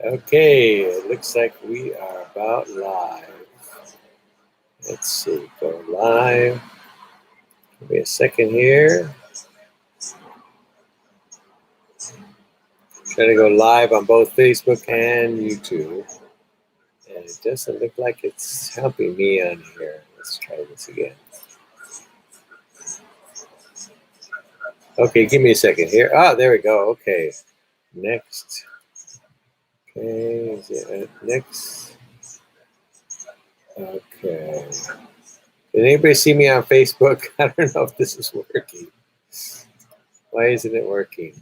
Okay, it looks like we are about live. Let's see, go live. Give me a second here. Trying to go live on both Facebook and YouTube. And it doesn't look like it's helping me on here. Let's try this again. Okay, give me a second here. Ah, there we go. Okay, next. Okay, is it next? Okay. Did anybody see me on Facebook? I don't know if this is working. Why isn't it working?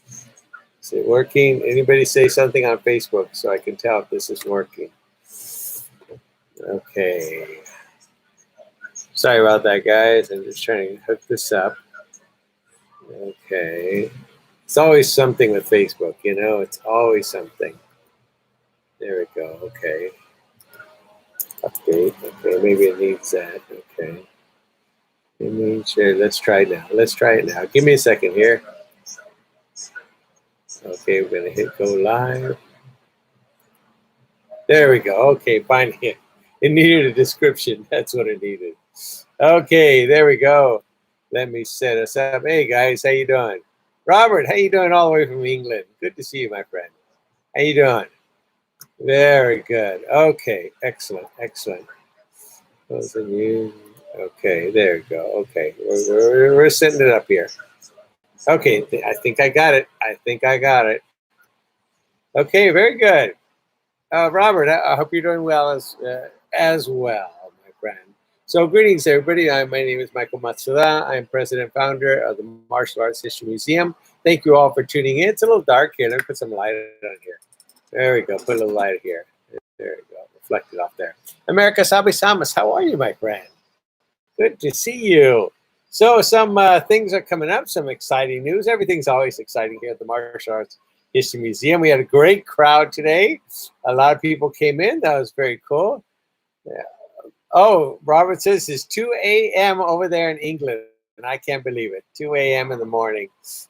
Is it working? Anybody say something on Facebook so I can tell if this is working? Okay. Sorry about that, guys. I'm just trying to hook this up. Okay. It's always something with Facebook, you know? It's always something. There we go. Okay. Update. Okay, maybe it needs that. Okay. Sure. Let's try it now. Let's try it now. Give me a second here. Okay, we're gonna hit go live. There we go. Okay, fine. It needed a description. That's what it needed. Okay, there we go. Let me set us up. Hey guys, how you doing? Robert, how you doing all the way from England? Good to see you, my friend. How you doing? Very good. Okay, excellent, excellent. Okay, there we go. Okay, we're setting it up here. Okay, I think I got it. I think I got it. Okay, very good. Robert, I hope you're doing well as well, my friend. So, greetings, everybody. My name is Michael Matsuda. I'm president and founder of the Martial Arts History Museum. Thank you all for tuning in. It's a little dark here. Let me put some light on here. There we go. Put a little light here. There we go. Reflected off there. America Sabi-samas, how are you, my friend? Good to see you. So, some things are coming up, some exciting news. Everything's always exciting here at the Martial Arts History Museum. We had a great crowd today. A lot of people came in. That was very cool. Yeah. Oh, Robert says it's 2 a.m. over there in England. And I can't believe it. 2 a.m. in the morning.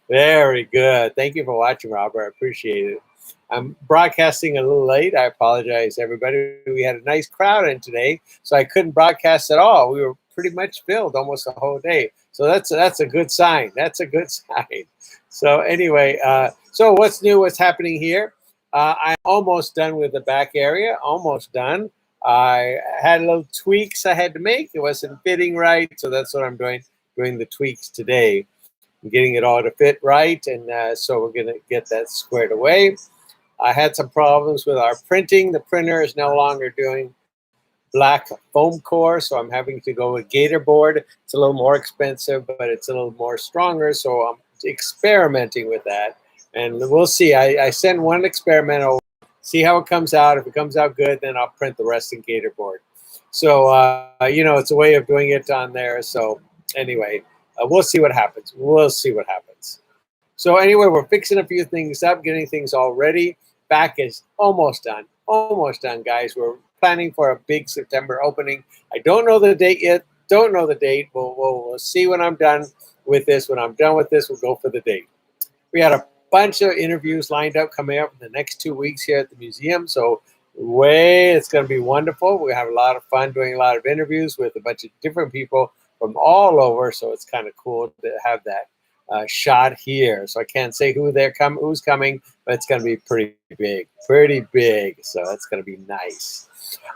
Very good. Thank you for watching, Robert. I appreciate it. I'm broadcasting a little late. I apologize, everybody. We had a nice crowd in today, so I couldn't broadcast at all. We were pretty much filled almost the whole day. So that's a good sign. That's a good sign. So anyway, so what's new? What's happening here? I'm almost done with the back area. Almost done. I had little tweaks I had to make. It wasn't fitting right, so that's what I'm doing. Doing the tweaks today. I'm getting it all to fit right, and so we're gonna get that squared away. I had some problems with our printing. The printer is no longer doing black foam core, so I'm having to go with Gator board. It's a little more expensive, but it's a little more stronger, so I'm experimenting with that. And we'll see. I send one experiment over, see how it comes out. If it comes out good, then I'll print the rest in Gator board. So, it's a way of doing it on there. So anyway, we'll see what happens. We'll see what happens. So anyway, we're fixing a few things up, getting things all ready. Back is almost done, guys. We're planning for a big September opening. I don't know the date yet. Don't know the date. We'll see when I'm done with this. When I'm done with this, we'll go for the date. We had a bunch of interviews lined up coming up in the next 2 weeks here at the museum. So it's going to be wonderful. We have a lot of fun doing a lot of interviews with a bunch of different people from all over. So it's kind of cool to have that shot here. So I can't say who's coming, but it's going to be pretty big. So that's going to be nice.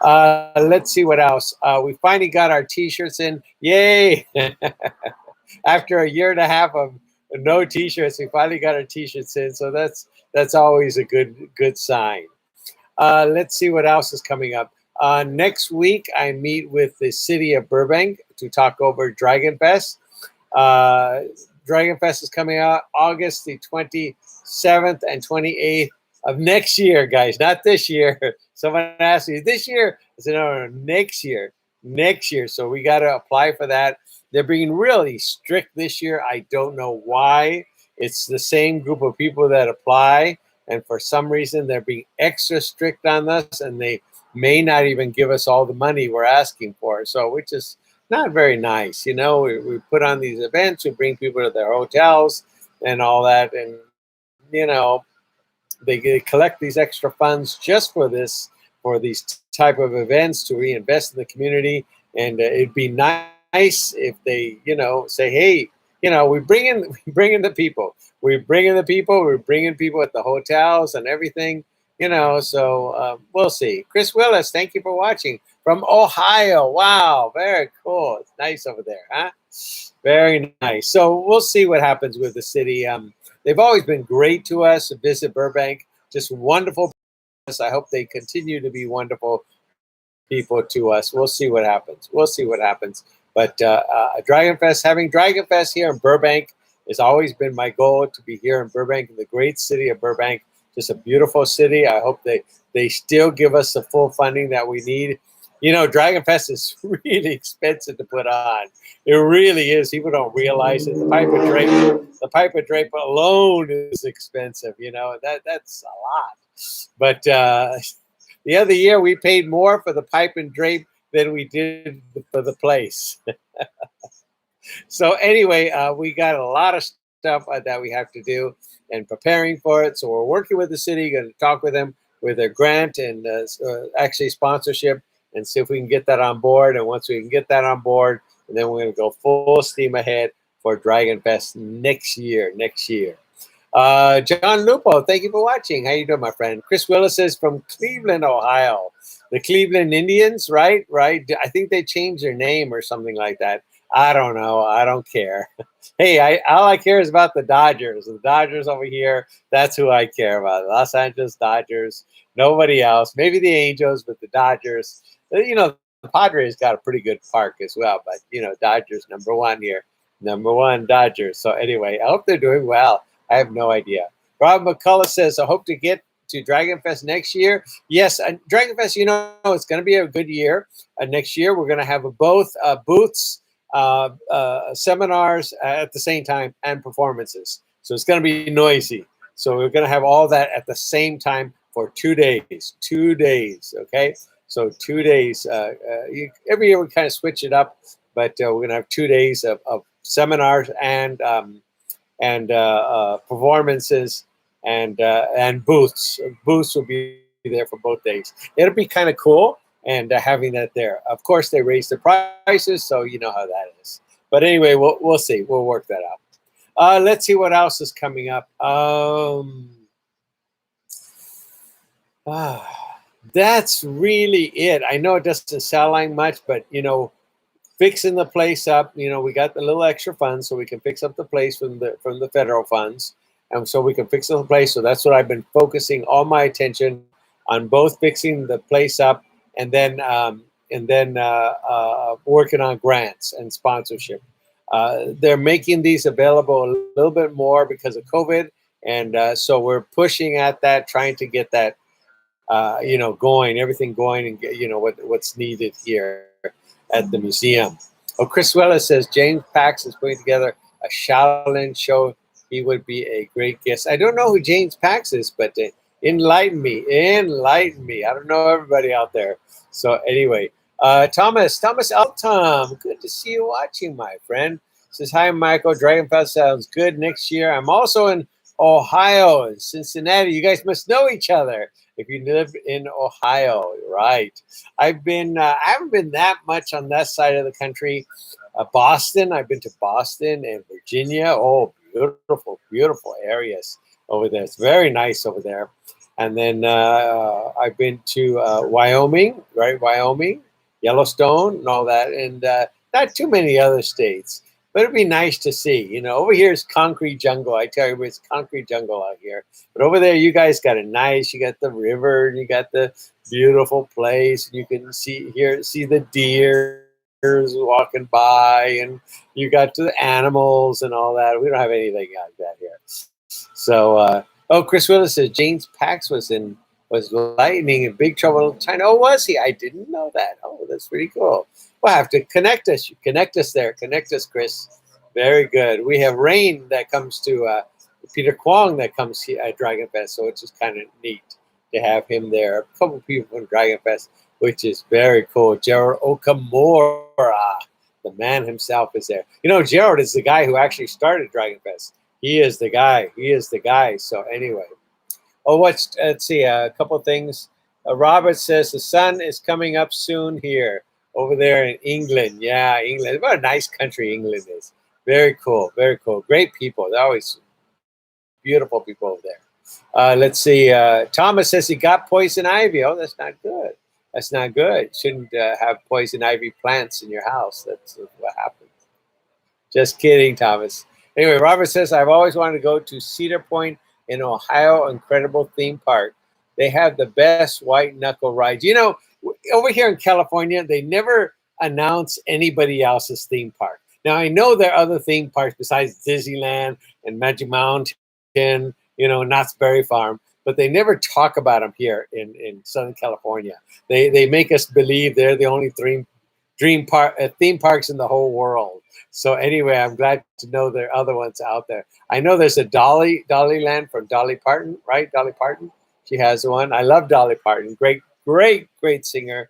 Let's see what else. We finally got our T-shirts in. Yay! After a year and a half of no T-shirts, we finally got our T-shirts in. So that's always a good sign. Let's see what else is coming up. Next week, I meet with the city of Burbank to talk over Dragon Fest. Dragon Fest is coming out August the 27th and 28th of next year, guys, not this year. Someone asked me, this year? I said, no, next year. Next year. So we got to apply for that. They're being really strict this year. I don't know why. It's the same group of people that apply, and for some reason, they're being extra strict on us, and they may not even give us all the money we're asking for. So, which is not very nice. We put on these events, we bring people to their hotels and all that. And, they collect these extra funds just for these type of events to reinvest in the community. And it'd be nice if they, say, hey, we bring in we bring in the people. We bring in the people. We're bringing people at the hotels and everything. So we'll see. Chris Willis, thank you for watching from Ohio. Wow, very cool. It's nice over there, huh? Very nice. So we'll see what happens with the city. They've always been great to us to visit Burbank. Just wonderful. I hope they continue to be wonderful people to us. We'll see what happens. We'll see what happens. But Dragon Fest, having Dragon Fest here in Burbank has always been my goal, to be here in Burbank, in the great city of Burbank. Just a beautiful city. I hope they still give us the full funding that we need. Dragon Fest is really expensive to put on. It really is. People don't realize it. The Piper Drape alone is expensive. That's a lot. But the other year we paid more for the pipe and drape than we did for the place. So anyway, we got a lot of stuff that we have to do and preparing for it. So we're working with the city, going to talk with them with a grant and actually sponsorship, and see if we can get that on board. And once we can get that on board, and then we're going to go full steam ahead for Dragon Fest next year. John Lupo, thank you for watching. How you doing, my friend? Chris Willis is from Cleveland, Ohio. The Cleveland Indians, right? I think they changed their name or something like that. I don't know. I don't care. Hey, all I care is about the Dodgers. The Dodgers over here, that's who I care about. Los Angeles Dodgers, nobody else. Maybe the Angels, but the Dodgers. The Padres got a pretty good park as well. But, Dodgers, number one here. Number one, Dodgers. So anyway, I hope they're doing well. I have no idea. Rob McCullough says, I hope to get to Dragon Fest next year. Yes, Dragon Fest, it's going to be a good year. Next year, we're going to have both booths, seminars at the same time, and performances. So it's going to be noisy. So we're going to have all that at the same time for 2 days. 2 days, okay? So 2 days. Every year we kind of switch it up, but we're going to have 2 days of seminars and performances and booths. Booths will be there for both days. It'll be kind of cool, and having that there. Of course, they raised the prices, so you know how that is. But anyway, we'll see. We'll work that out. Let's see what else is coming up. That's really it. I know it doesn't sound like much, but fixing the place up. We got the little extra funds, so we can fix up the place from the federal funds, and so we can fix up the place. So that's what I've been focusing all my attention on, both fixing the place up and then working on grants and sponsorship. They're making these available a little bit more because of COVID, and so we're pushing at that, trying to get that everything going, and what's needed here at the museum. Oh, Chris Weller says James Pax is putting together a Shaolin show. He would be a great guest. I don't know who James Pax is, but enlighten me. I don't know everybody out there. So anyway, Thomas Elton, good to see you watching, my friend. Says, hi, Michael. Dragon Fest sounds good next year. I'm also in Ohio and Cincinnati. You guys must know each other if you live in Ohio, right? I haven't been that much on that side of the country. Boston, I've been to Boston and Virginia. Oh, beautiful, beautiful areas over there. It's very nice over there. And then I've been to Wyoming, right? Wyoming, Yellowstone, and all that, and not too many other states. But it'd be nice to see. Over here is concrete jungle. I tell you, it's concrete jungle out here. But over there, you guys got it nice. You got the river, and you got the beautiful place. You can see the deer walking by, and you got the animals and all that. We don't have anything like that here. So, Chris Willis says James Pax was lightning in big trouble in China. Oh, was he? I didn't know that. Oh, that's pretty cool. We'll have to connect us. Connect us there. Connect us, Chris. Very good. We have Rain that comes to Peter Kwong that comes here at Dragon Fest, so it's just kind of neat to have him there. A couple of people from Dragon Fest, which is very cool. Gerald Okamura, the man himself, is there. Gerald is the guy who actually started Dragon Fest. He is the guy. So anyway, Oh, let's see, a couple of things. Robert says the sun is coming up soon here over there in England. Yeah, England. What a nice country England is. Very cool. Very cool. Great people. They're always beautiful people over there. Let's see. Thomas says he got poison ivy. Oh, that's not good. That's not good. Shouldn't have poison ivy plants in your house. That's what happens. Just kidding, Thomas. Anyway, Robert says, I've always wanted to go to Cedar Point in Ohio, incredible theme park. They have the best white knuckle rides. You know, over here in California, they never announce anybody else's theme park. Now, I know there are other theme parks besides Disneyland and Magic Mountain, Knott's Berry Farm, but they never talk about them here in Southern California. They make us believe they're the only theme parks in the whole world. So anyway, I'm glad to know there are other ones out there. I know there's a Dollyland from Dolly Parton, right? Dolly Parton, she has one. I love Dolly Parton. Great singer.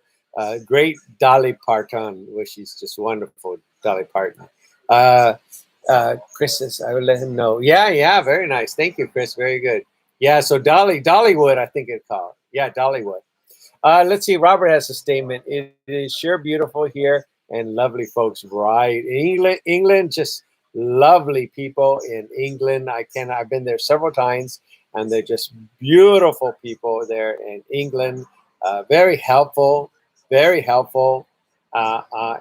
Great Dolly Parton, which she's just wonderful. Dolly Parton. Chris says I will let him know. Yeah, very nice. Thank you, Chris. Very good. Yeah, so Dollywood, I think it's called. Yeah, Dollywood. Let's see. Robert has a statement. It is sure beautiful here and lovely folks. Right, England, just lovely people in England. I've been there several times, and they're just beautiful people there in England. Very helpful, very helpful.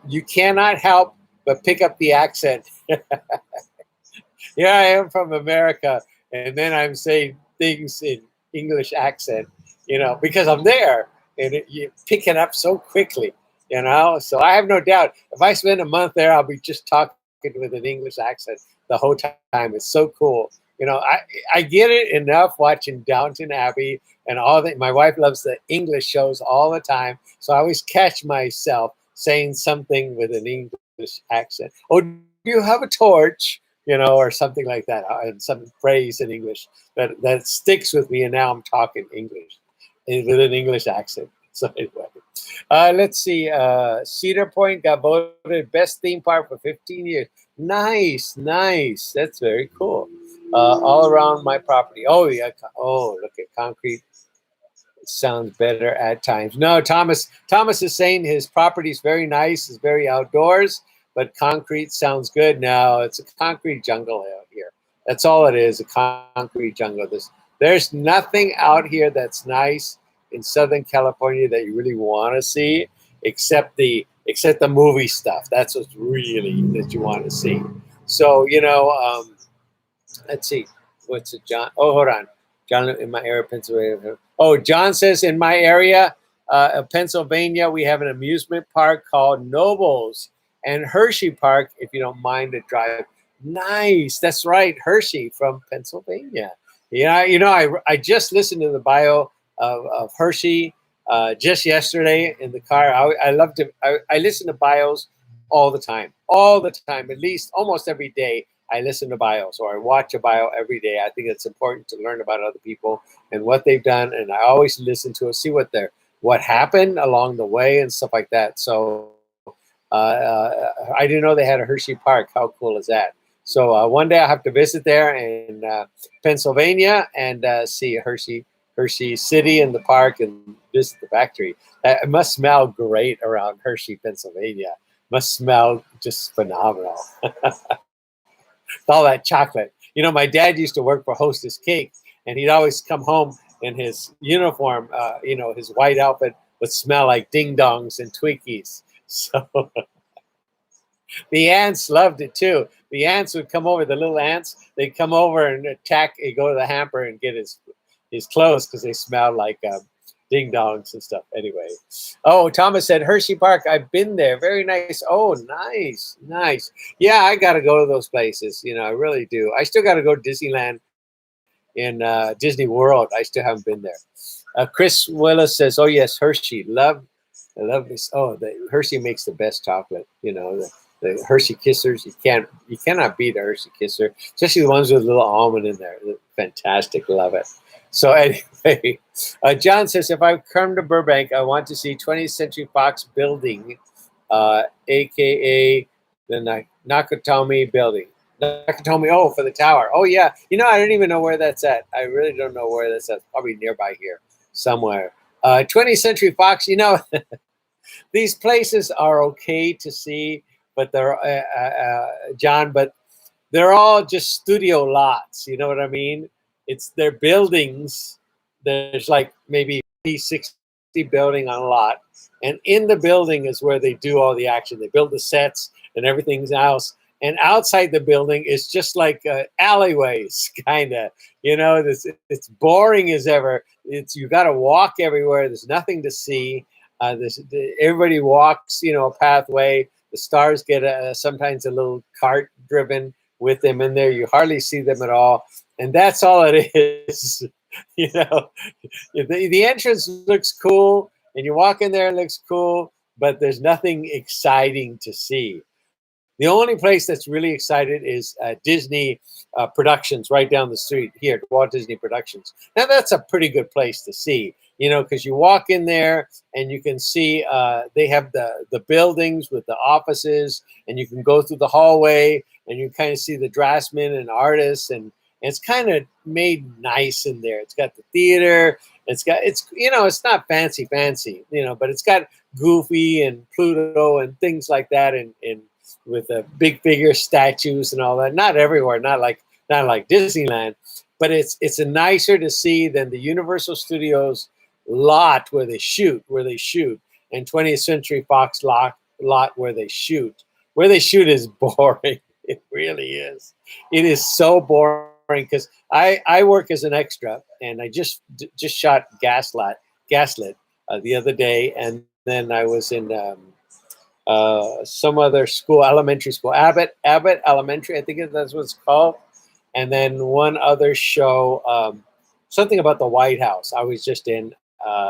You cannot help but pick up the accent. Here I am from America, and then I'm saying things in English accent, because I'm there, and you pick it up so quickly, So I have no doubt if I spend a month there, I'll be just talking with an English accent the whole time. It's so cool. I get it enough watching Downton Abbey and all that. My wife loves the English shows all the time, so I always catch myself saying something with an English accent. Oh, do you have a torch? Or something like that, and some phrase in English that sticks with me, and now I'm talking English with an English accent. So anyway, let's see. Cedar Point got voted best theme park for 15 years. Nice. That's very cool. All around my property. Oh yeah. Oh, look at concrete. It sounds better at times. No, Thomas is saying his property is very nice. It's very outdoors. But concrete sounds good. No, it's a concrete jungle out here. That's all it is, a concrete jungle. There's nothing out here that's nice in Southern California that you really want to see, except the movie stuff. That's what's really that you want to see. So, let's see. What's it, John? Oh, hold on. John, in my area, Pennsylvania. Oh, John says, in my area of Pennsylvania, we have an amusement park called Nobles. And Hershey Park, if you don't mind the drive. Nice. That's right. Hershey from Pennsylvania. Yeah, I just listened to the bio of Hershey just yesterday in the car. I love to, I listen to bios all the time, at least almost every day. I listen to bios, or I watch a bio every day. I think it's important to learn about other people and what they've done. And I always listen to it, see what happened along the way and stuff like that. So, I didn't know they had a Hershey Park. How cool is that? So one day I'll have to visit there in Pennsylvania and see Hershey City and the park and visit the factory. It must smell great around Hershey, Pennsylvania. Must smell just phenomenal. All that chocolate. My dad used to work for Hostess Cake, and he'd always come home in his uniform. His white outfit would smell like ding dongs and Twinkies. So the ants loved it too. The ants would come over, the little ants, they'd come over and go to the hamper and get his clothes because they smelled like ding dongs and stuff. Anyway. Oh, Thomas said, Hershey Park, I've been there. Very nice. Oh, nice. Yeah, I got to go to those places. I really do. I still got to go to Disneyland in Disney World. I still haven't been there. Chris Willis says, oh, yes, Hershey. I love this. Oh, the Hershey makes the best chocolate. The Hershey Kissers. You cannot beat a Hershey Kisser, especially the ones with a little almond in there. They're fantastic. Love it. So anyway, John says, if I come to Burbank, I want to see 20th Century Fox building, aka the Nakatomi building. Nakatomi, oh, for the tower. Oh, yeah. You know, I don't even know where that's at. I really don't know where that's at. Probably nearby here somewhere. 20th Century Fox, you know, these places are okay to see, but they're, John, but they're all just studio lots. You know what I mean? They're buildings. There's like maybe 50, 60 building on a lot. And in the building is where they do all the action. They build the sets and everything else. And outside the building is just like alleyways, kind of. You know, it's boring as ever. You got to walk everywhere. There's nothing to see. Everybody walks, you know, a pathway. The stars get sometimes a little cart driven with them in there. You hardly see them at all. And that's all it is. You know, the entrance looks cool and you walk in there, it looks cool, but there's nothing exciting to see. The only place that's really excited is Disney Productions right down the street here, Walt Disney Productions. Now that's a pretty good place to see, you know, because you walk in there and you can see they have the buildings with the offices, and you can go through the hallway and you kind of see the draftsmen and artists, and it's kind of made nice in there. It's got the theater. It's you know, it's not fancy, you know, but it's got Goofy and Pluto and things like that, and with the big figure statues and all that. Not everywhere, not like Disneyland, but it's a nicer to see than the Universal Studios lot where they shoot, and 20th Century Fox lot where they shoot. Where they shoot is boring. It really is. It is so boring because I work as an extra, and I just shot Gaslit the other day, and then I was in some other school, elementary school, Abbott Elementary, I think that's what it's called. And then one other show, something about the White House. I was just in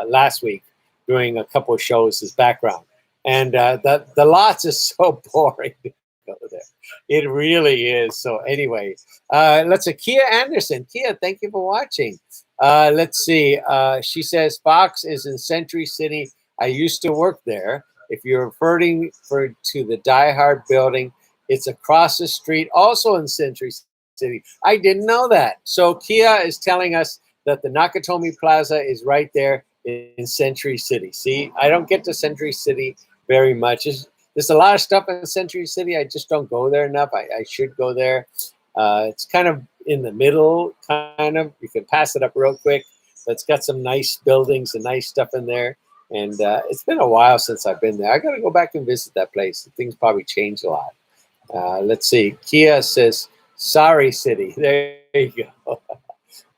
last week doing a couple of shows as background. And the lots is so boring to go there. It really is. So anyway, let's see. Kia Anderson. Kia, thank you for watching. Let's see. She says, Fox is in Century City. I used to work there. If you're referring to the Die Hard building, it's across the street, also in Century City. I didn't know that. So Kia is telling us that the Nakatomi Plaza is right there in Century City. See, I don't get to Century City very much. There's a lot of stuff in Century City. I just don't go there enough. I should go there. It's kind of in the middle, kind of. You can pass it up real quick. But it's got some nice buildings and nice stuff in there. And it's been a while since I've been there. I got to go back and visit that place. Things probably changed a lot. Let's see. Kia says, sorry, city. There you go.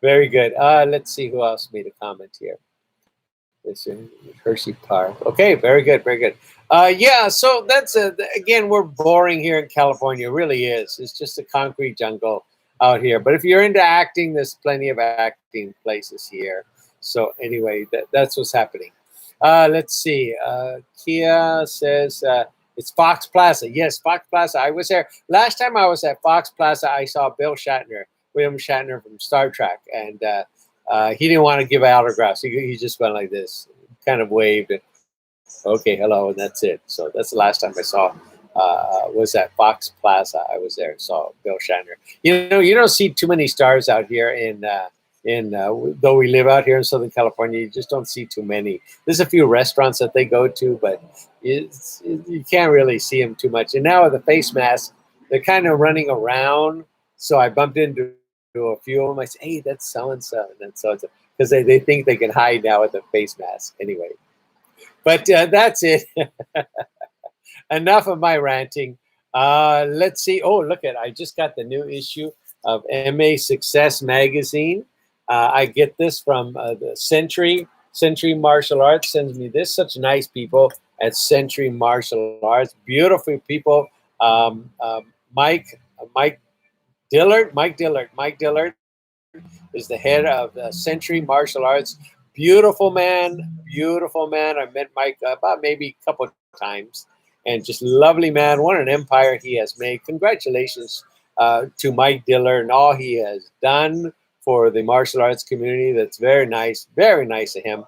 Very good. Let's see who else made a comment here. It's in Hershey Park. Okay, very good, very good. Yeah, so that's, again, we're boring here in California. It really is. It's just a concrete jungle out here. But if you're into acting, there's plenty of acting places here. So anyway, that's what's happening. Let's see. Kia says it's Fox Plaza. Yes, Fox Plaza. I was there. Last time I was at Fox Plaza, I saw William Shatner from Star Trek. And he didn't want to give autographs. He just went like this, kind of waved. And, okay, hello, and that's it. So that's the last time I saw was at Fox Plaza. I was there and saw Bill Shatner. You know, you don't see too many stars out here though we live out here in Southern California, you just don't see too many. There's a few restaurants that they go to, but you can't really see them too much. And now with the face mask, they're kind of running around. So I bumped into a few of them. I said, hey, that's so-and-so, and that's so-and-so. Because they think they can hide now with a face mask. Anyway. But that's it. Enough of my ranting. Let's see. Oh, look I just got the new issue of MA Success Magazine. I get this from the Century Martial Arts sends me this. Such nice people at Century Martial Arts. Beautiful people. Mike Dillard is the head of Century Martial Arts. Beautiful man. I met Mike about maybe a couple of times, and just lovely man. What an empire he has made. Congratulations to Mike Dillard and all he has done for the martial arts community. That's very nice of him.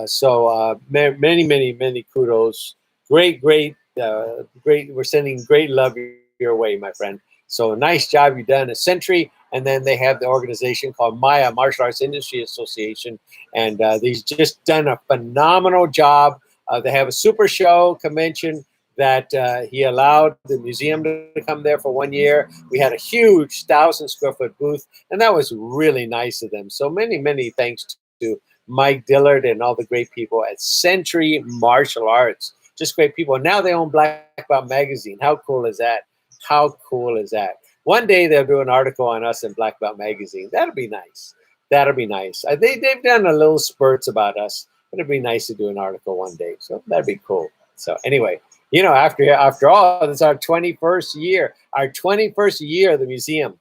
So many kudos. Great. We're sending great love your way, my friend. So nice job you done at Century. And then they have the organization called Maya, Martial Arts Industry Association. And they've just done a phenomenal job. They have a super show convention that he allowed the museum to come there for 1 year. We had a huge 1,000-square-foot booth, and that was really nice of them. So many thanks to Mike Dillard and all the great people at Century Martial Arts. Just great people. And now they own Black Belt Magazine. How cool is that? How cool is that? One day they'll do an article on us in Black Belt Magazine. That'll be nice. That'll be nice. They've done a little spurts about us, but it'd be nice to do an article one day. So that'd be cool. So anyway, you know, after all, this is our 21st year. Our 21st year of the museum.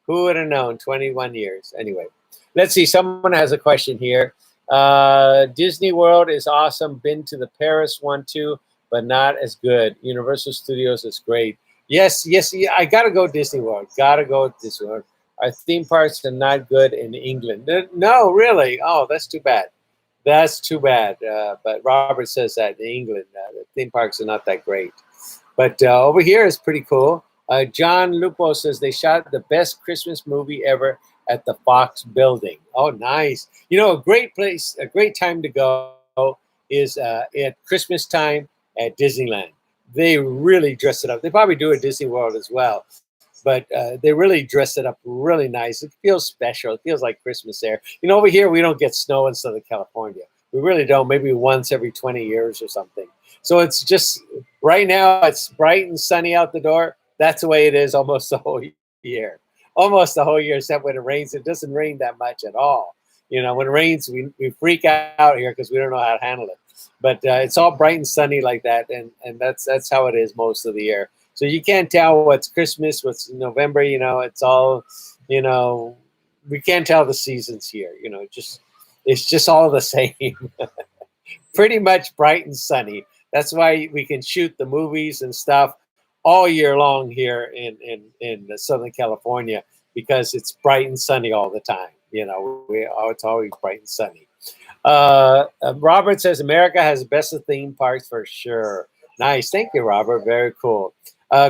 Who would have known? 21 years. Anyway, let's see. Someone has a question here. Disney World is awesome. Been to the Paris one too, but not as good. Universal Studios is great. Yes, I gotta go Disney World. Gotta go Disney World. Our theme parks are not good in England. No, really. Oh, that's too bad. That's too bad. But Robert says that in England, the theme parks are not that great. But over here is pretty cool. John Lupo says they shot the best Christmas movie ever at the Fox building. Oh, nice. You know, a great place, a great time to go is at Christmas time at Disneyland. They really dress it up. They probably do at Disney World as well. But they really dress it up really nice. It feels special. It feels like Christmas there. You know, over here, we don't get snow in Southern California. We really don't. Maybe once every 20 years or something. So it's just, right now, it's bright and sunny out the door. That's the way it is almost the whole year. Almost the whole year, except when it rains. It doesn't rain that much at all. You know, when it rains, we freak out here because we don't know how to handle it. But it's all bright and sunny like that, and that's how it is most of the year. So you can't tell what's Christmas, what's November. You know, it's all, you know, we can't tell the seasons here. You know, it's just all the same. Pretty much bright and sunny. That's why we can shoot the movies and stuff all year long here in Southern California, because it's bright and sunny all the time. You know, it's always bright and sunny. Robert says America has the best of theme parks for sure. Nice. Thank you, Robert. Very cool.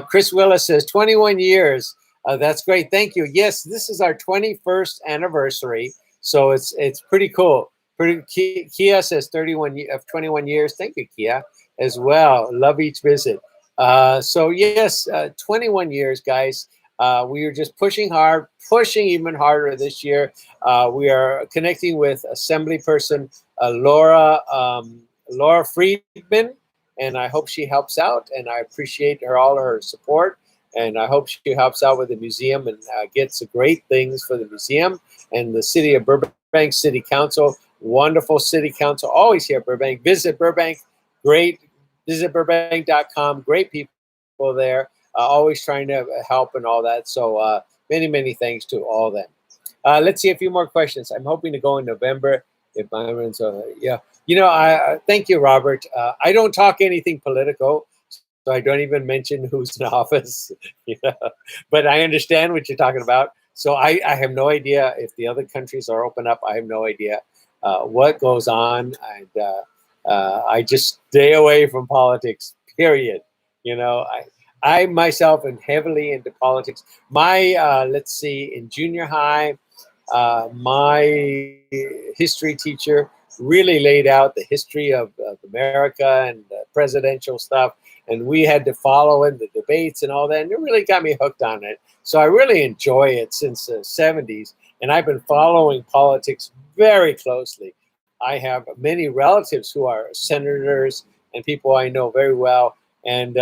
Chris Willis says 21 years. That's great. Thank you. Yes, this is our 21st anniversary. So it's pretty cool. Kia says 21 years. Thank you, Kia, as well. Love each visit. So yes, 21 years, guys. We are just pushing hard, pushing even harder this year. We are connecting with Assembly person Laura Friedman, and I hope she helps out. And I appreciate all her support. And I hope she helps out with the museum and gets great things for the museum and the city of Burbank City Council. Wonderful city council, always here at Burbank. Visit Burbank, great. Visit Burbank.com, great people there. Always trying to help and all that. So many thanks to all of them. Let's see a few more questions. I'm hoping to go in November. If Byron's, yeah. You know, I thank you, Robert. I don't talk anything political, so I don't even mention who's in office. You know? But I understand what you're talking about. So I have no idea if the other countries are open up. I have no idea what goes on. And I just stay away from politics, period. You know, I myself am heavily into politics. My, let's see, in junior high, my history teacher really laid out the history of America and presidential stuff. And we had to follow in the debates and all that. And it really got me hooked on it. So I really enjoy it since the 70s. And I've been following politics very closely. I have many relatives who are senators and people I know very well, and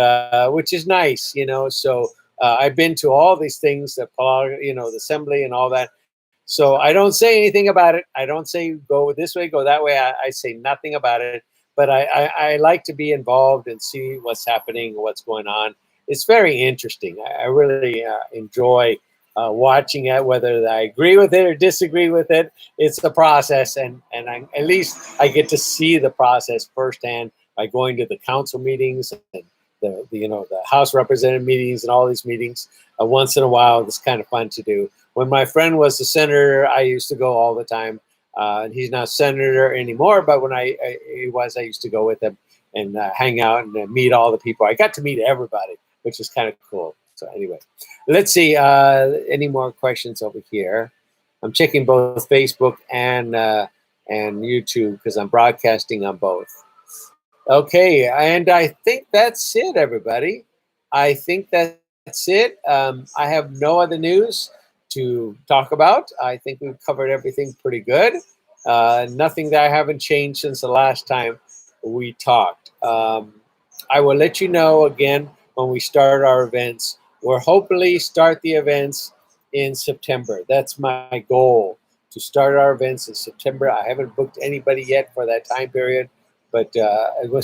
which is nice, you know. So I've been to all these things, you know, the assembly and all that. So I don't say anything about it. I don't say go this way, go that way. I say nothing about it. But I like to be involved and see what's happening, what's going on. It's very interesting. I really enjoy watching it, whether I agree with it or disagree with it. It's the process, and at least I get to see the process firsthand by going to the council meetings and the you know, the House Representative meetings and all these meetings. Once in a while, it's kind of fun to do. When my friend was the senator, I used to go all the time. And he's not senator anymore, but when he was, I used to go with him and hang out and meet all the people. I got to meet everybody, which is kind of cool. So anyway, let's see. Any more questions over here? I'm checking both Facebook and YouTube because I'm broadcasting on both. Okay, and I think that's it, everybody. I think that's it. I have no other news to talk about. I think we've covered everything pretty good. Nothing that I haven't changed since the last time we talked. I will let you know again when we start our events. We'll hopefully start the events in September. That's my goal, to start our events in September. I haven't booked anybody yet for that time period, but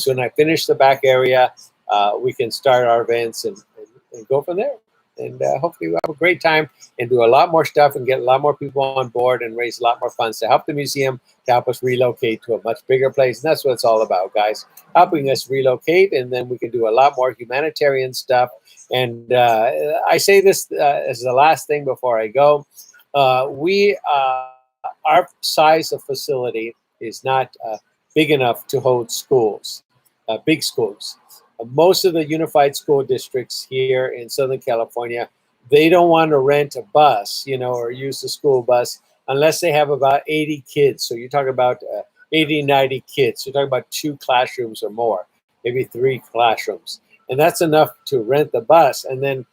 when I finish the back area, we can start our events and go from there. And hopefully we'll have a great time and do a lot more stuff and get a lot more people on board and raise a lot more funds to help the museum, to help us relocate to a much bigger place. And that's what it's all about, guys, helping us relocate. And then we can do a lot more humanitarian stuff. And I say this as the last thing before I go. Our size of facility is not big enough to hold schools, big schools. Most of the unified school districts here in Southern California, they don't want to rent a bus, or use the school bus unless they have about 80 kids. So you're talking about 80, 90 kids. You're talking about 2 classrooms or more, maybe 3 classrooms. And that's enough to rent the bus. And then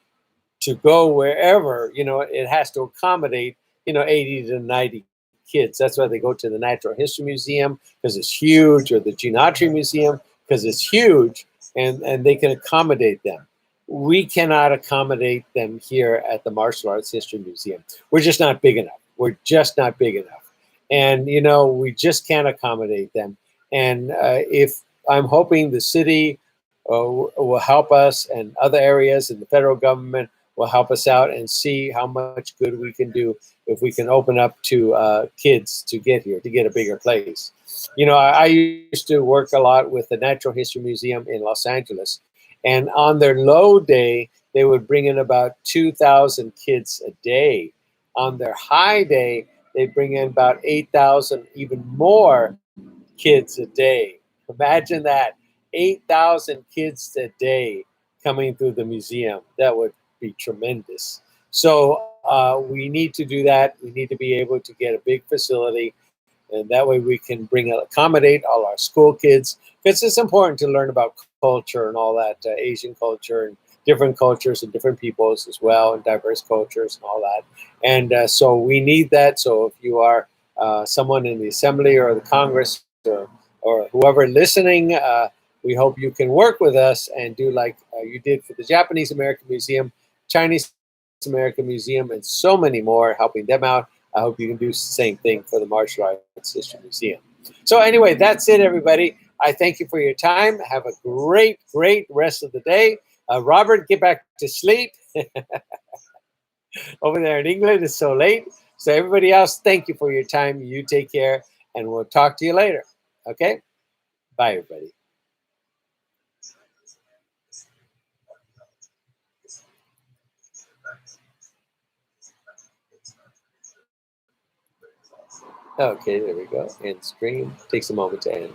to go wherever, it has to accommodate, 80 to 90 kids. That's why they go to the Natural History Museum, because it's huge, or the Genealogy Museum because it's huge, and they can accommodate them. We cannot accommodate them here at the Martial Arts History Museum. We're just not big enough. We're just not big enough. And, we just can't accommodate them. And if I'm hoping the city will help us, and other areas in the federal government will help us out and see how much good we can do if we can open up to kids to get here, to get a bigger place. I used to work a lot with the Natural History Museum in Los Angeles, and on their low day, they would bring in about 2,000 kids a day. On their high day, they bring in about 8,000, even more kids a day. Imagine that, 8,000 kids a day coming through the museum. That would be tremendous. So we need to do that. We need to be able to get a big facility, and that way we can accommodate all our school kids, because it's important to learn about culture and all that, Asian culture and different cultures and different peoples as well, and diverse cultures and all that. And so we need that. So if you are someone in the Assembly or the Congress, or whoever listening, we hope you can work with us and do like you did for the Japanese American Museum, Chinese American Museum, and so many more, helping them out. I hope you can do the same thing for the Martial Arts History Museum. So anyway, that's it, everybody. I thank you for your time. Have a great, great rest of the day. Robert, get back to sleep. Over there in England, it's so late. So everybody else, thank you for your time. You take care, and we'll talk to you later. Okay? Bye, everybody. Okay, there we go. End stream. Takes a moment to end.